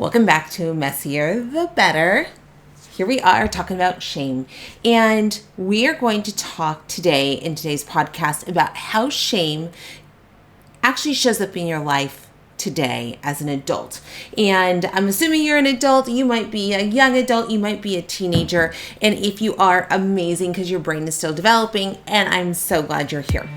Welcome back to Messier the Better. Here we are talking about shame. And we are going to talk today in today's podcast about how shame actually shows up in your life today as an adult. And I'm assuming you're an adult. You might be a young adult. You might be a teenager. And if you are, amazing, because your brain is still developing. And I'm so glad you're here.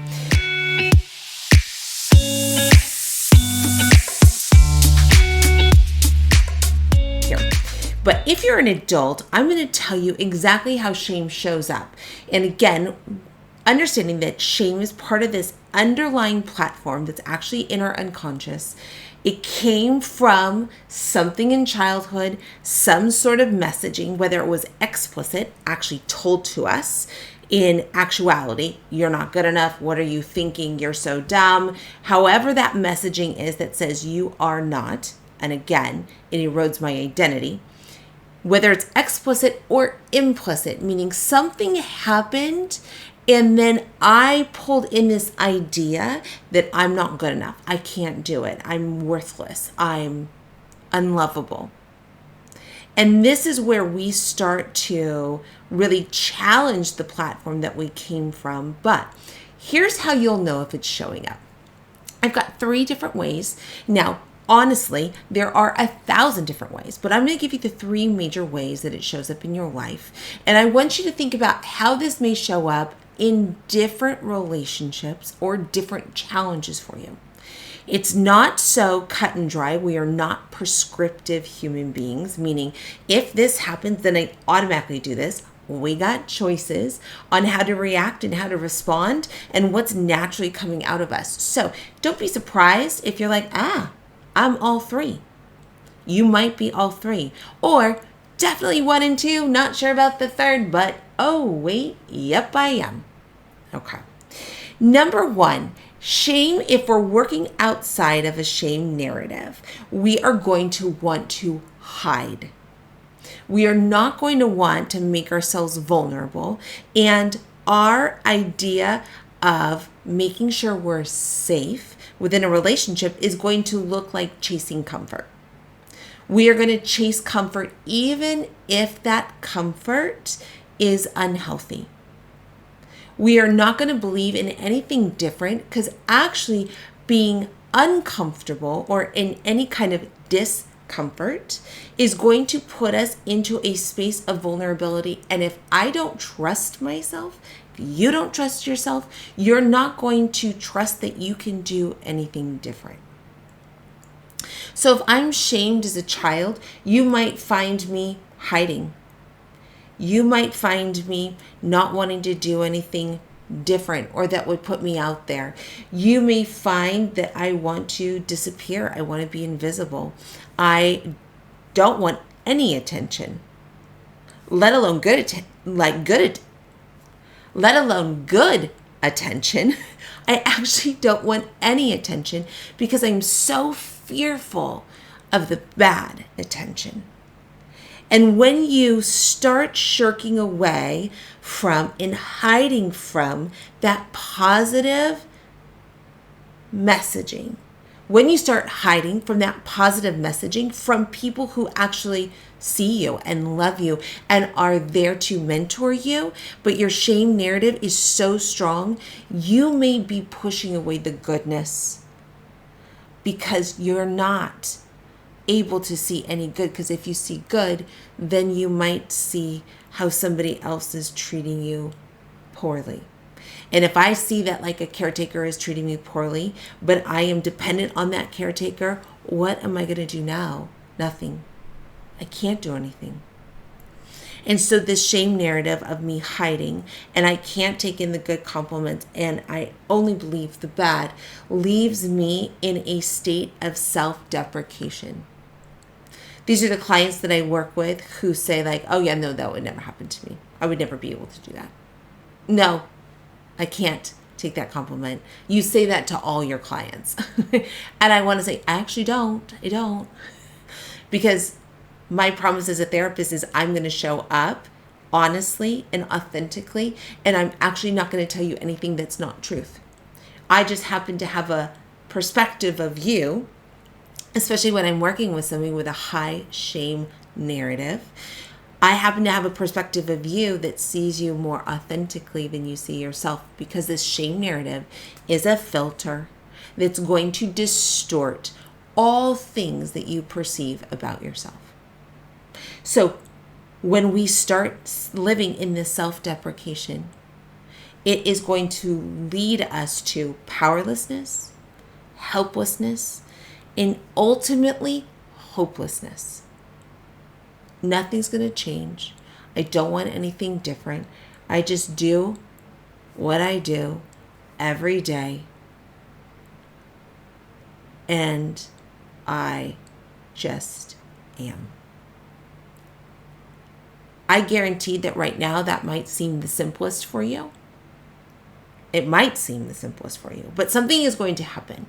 But if you're an adult, I'm going to tell you exactly how shame shows up. And again, understanding that shame is part of this underlying platform that's actually in our unconscious. It came from something in childhood, some sort of messaging, whether it was explicit, actually told to us. In actuality, you're not good enough. What are you thinking? You're so dumb. However that messaging is that says you are not. And again, it erodes my identity. Whether it's explicit or implicit, meaning something happened and then I pulled in this idea that I'm not good enough. I can't do it. I'm worthless. I'm unlovable. And this is where we start to really challenge the platform that we came from. But here's how you'll know if it's showing up. I've got 3 different ways. Now, honestly, there are 1,000 different ways, but I'm going to give you the 3 major ways that it shows up in your life. And I want you to think about how this may show up in different relationships or different challenges for you. It's not so cut and dry. We are not prescriptive human beings, meaning if this happens, then I automatically do this. We got choices on how to react and how to respond and what's naturally coming out of us. So don't be surprised if you're like, I'm all 3. You might be all 3. Or definitely 1 and 2. Not sure about the 3rd, but oh, wait. Yep, I am. Okay. Number 1, shame. If we're working outside of a shame narrative, we are going to want to hide. We are not going to want to make ourselves vulnerable. And our idea of making sure we're safe within a relationship is going to look like chasing comfort. We are going to chase comfort even if that comfort is unhealthy. We are not going to believe in anything different because actually being uncomfortable or in any kind of discomfort is going to put us into a space of vulnerability. And if I don't trust myself, you don't trust yourself, you're not going to trust that you can do anything different. So if I'm shamed as a child, you might find me hiding. You might find me not wanting to do anything different or that would put me out there. You may find that I want to disappear. I want to be invisible. I don't want any attention, let alone good attention. I actually don't want any attention because I'm so fearful of the bad attention. And when you start shirking away from and hiding from that positive messaging, when you start hiding from that positive messaging from people who actually see you and love you and are there to mentor you, but your shame narrative is so strong, you may be pushing away the goodness because you're not able to see any good. Because if you see good, then you might see how somebody else is treating you poorly. And if I see that like a caretaker is treating me poorly, but I am dependent on that caretaker, what am I going to do now? Nothing. I can't do anything. And so this shame narrative of me hiding and I can't take in the good compliments and I only believe the bad leaves me in a state of self-deprecation. These are the clients that I work with who say like, oh yeah, no, that would never happen to me. I would never be able to do that. No, I can't take that compliment. You say that to all your clients. And I want to say, I actually don't. I don't. Because my promise as a therapist is I'm going to show up honestly and authentically, and I'm actually not going to tell you anything that's not truth. I just happen to have a perspective of you especially when I'm working with somebody with a high shame narrative. I happen to have a perspective of you that sees you more authentically than you see yourself, because this shame narrative is a filter that's going to distort all things that you perceive about yourself. So when we start living in this self-deprecation, it is going to lead us to powerlessness, helplessness, and ultimately hopelessness. Nothing's going to change. I don't want anything different. I just do what I do every day. And I just am. I guarantee that right now that might seem the simplest for you. It might seem the simplest for you, but something is going to happen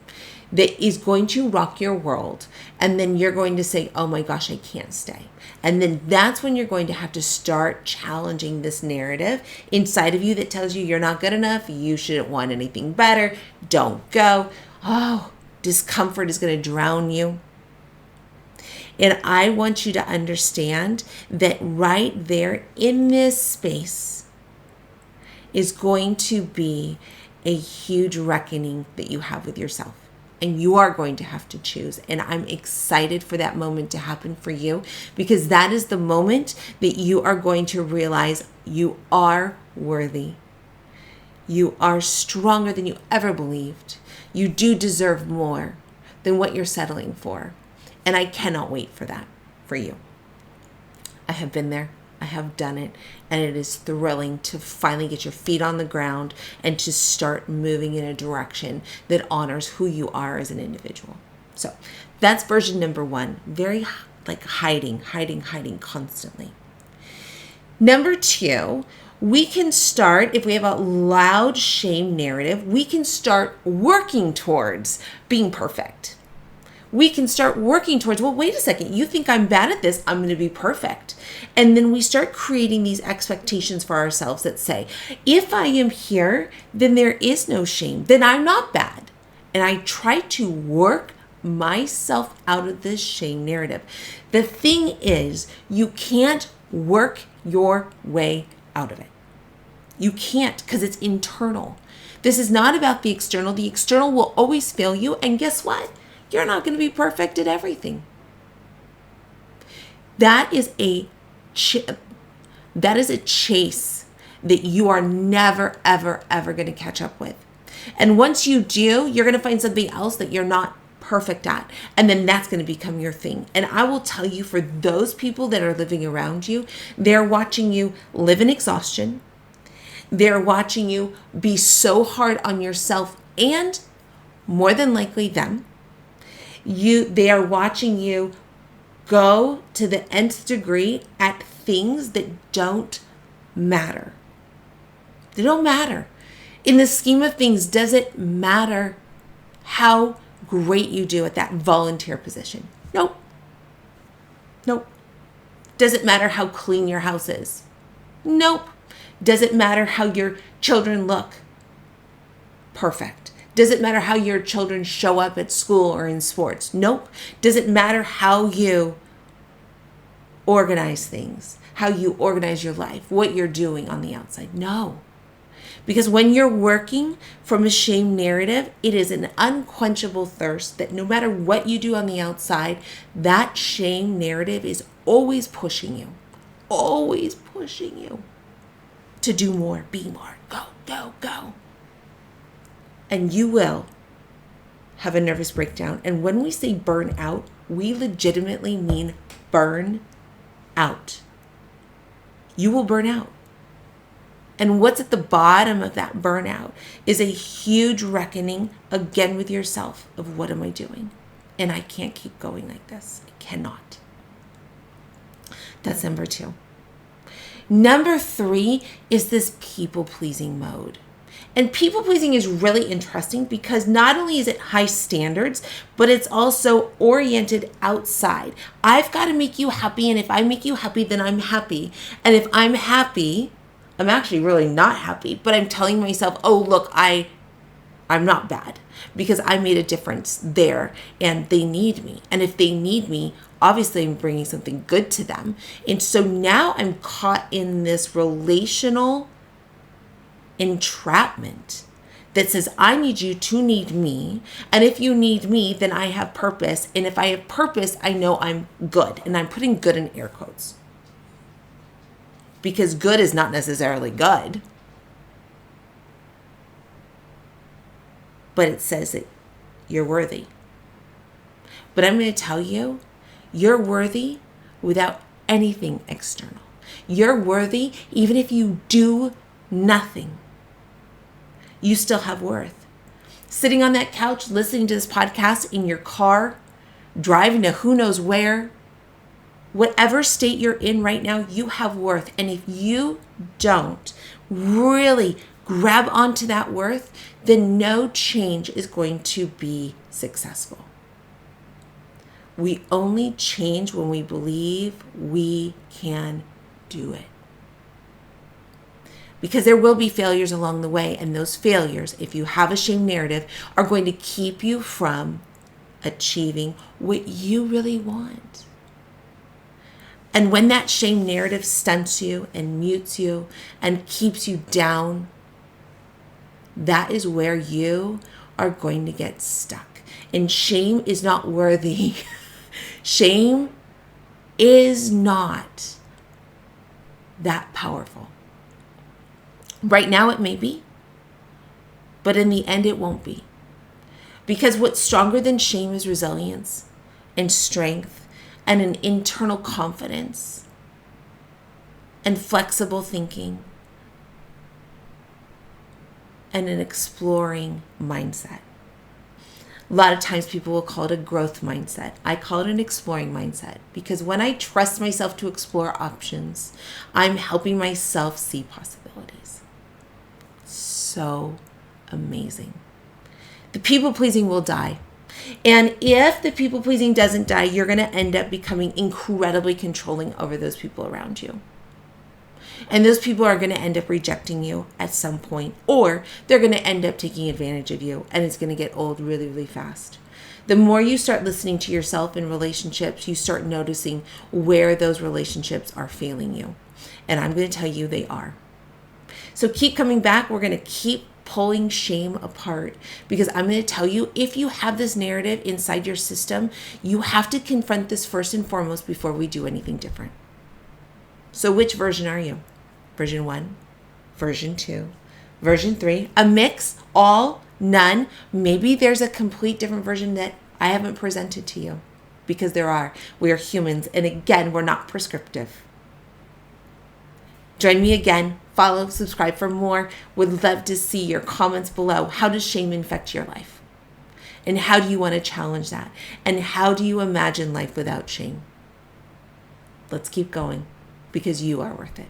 that is going to rock your world. And then you're going to say, oh my gosh, I can't stay. And then that's when you're going to have to start challenging this narrative inside of you that tells you you're not good enough. You shouldn't want anything better. Don't go. Oh, discomfort is going to drown you. And I want you to understand that right there in this space is going to be a huge reckoning that you have with yourself. And you are going to have to choose. And I'm excited for that moment to happen for you, because that is the moment that you are going to realize you are worthy. You are stronger than you ever believed. You do deserve more than what you're settling for. And I cannot wait for that for you. I have been there. I have done it, and it is thrilling to finally get your feet on the ground and to start moving in a direction that honors who you are as an individual. So that's version number one. Very like hiding constantly. Number two, we can start, if we have a loud shame narrative, we can start working towards being perfect. We can start working towards, well, wait a second, you think I'm bad at this, I'm going to be perfect. And then we start creating these expectations for ourselves that say, if I am here, then there is no shame, then I'm not bad. And I try to work myself out of this shame narrative. The thing is, you can't work your way out of it. You can't, because it's internal. This is not about the external. The external will always fail you. And guess what? You're not going to be perfect at everything. That is a chase that you are never, ever, ever going to catch up with. And once you do, you're going to find something else that you're not perfect at. And then that's going to become your thing. And I will tell you, for those people that are living around you, they're watching you live in exhaustion. They're watching you be so hard on yourself and more than likely them. They are watching you go to the nth degree at things that don't matter. They don't matter. In the scheme of things, does it matter how great you do at that volunteer position? Nope. Does it matter how clean your house is? Nope. Does it matter how your children look? Perfect. Does it matter how your children show up at school or in sports? Nope. Does it matter how you organize things, how you organize your life, what you're doing on the outside? No. Because when you're working from a shame narrative, it is an unquenchable thirst that no matter what you do on the outside, that shame narrative is always pushing you to do more, be more, go. And you will have a nervous breakdown. And when we say burn out, we legitimately mean burn out. You will burn out. And what's at the bottom of that burnout is a huge reckoning again with yourself of, what am I doing? And I can't keep going like this. I cannot. That's number two. Number three is this people-pleasing mode. And people-pleasing is really interesting because not only is it high standards, but it's also oriented outside. I've got to make you happy, and if I make you happy, then I'm happy. And if I'm happy, I'm actually really not happy, but I'm telling myself, oh, look, I I'm not bad because I made a difference there and they need me. And if they need me, obviously I'm bringing something good to them. And so now I'm caught in this relational entrapment that says, I need you to need me. And if you need me, then I have purpose. And if I have purpose, I know I'm good. And I'm putting good in air quotes. Because good is not necessarily good. But it says that you're worthy. But I'm going to tell you, you're worthy without anything external. You're worthy even if you do nothing. You still have worth. Sitting on that couch, listening to this podcast in your car, driving to who knows where, whatever state you're in right now, you have worth. And if you don't really grab onto that worth, then no change is going to be successful. We only change when we believe we can do it. Because there will be failures along the way, and those failures, if you have a shame narrative, are going to keep you from achieving what you really want. And when that shame narrative stunts you and mutes you and keeps you down, that is where you are going to get stuck. And shame is not worthy. Shame is not that powerful. Right now it may be, but in the end it won't be. Because what's stronger than shame is resilience and strength and an internal confidence and flexible thinking and an exploring mindset. A lot of times people will call it a growth mindset. I call it an exploring mindset because when I trust myself to explore options, I'm helping myself see possibilities. So amazing. The people pleasing will die. And if the people pleasing doesn't die, you're going to end up becoming incredibly controlling over those people around you. And those people are going to end up rejecting you at some point, or they're going to end up taking advantage of you, and it's going to get old really, really fast. The more you start listening to yourself in relationships, you start noticing where those relationships are failing you. And I'm going to tell you they are. So keep coming back. We're going to keep pulling shame apart because I'm going to tell you, if you have this narrative inside your system, you have to confront this first and foremost before we do anything different. So which version are you? Version 1, version 2, version 3, a mix, all, none. Maybe there's a complete different version that I haven't presented to you because there are. We are humans. And again, we're not prescriptive. Join me again. Follow, subscribe for more. Would love to see your comments below. How does shame infect your life? And how do you want to challenge that? And how do you imagine life without shame? Let's keep going because you are worth it.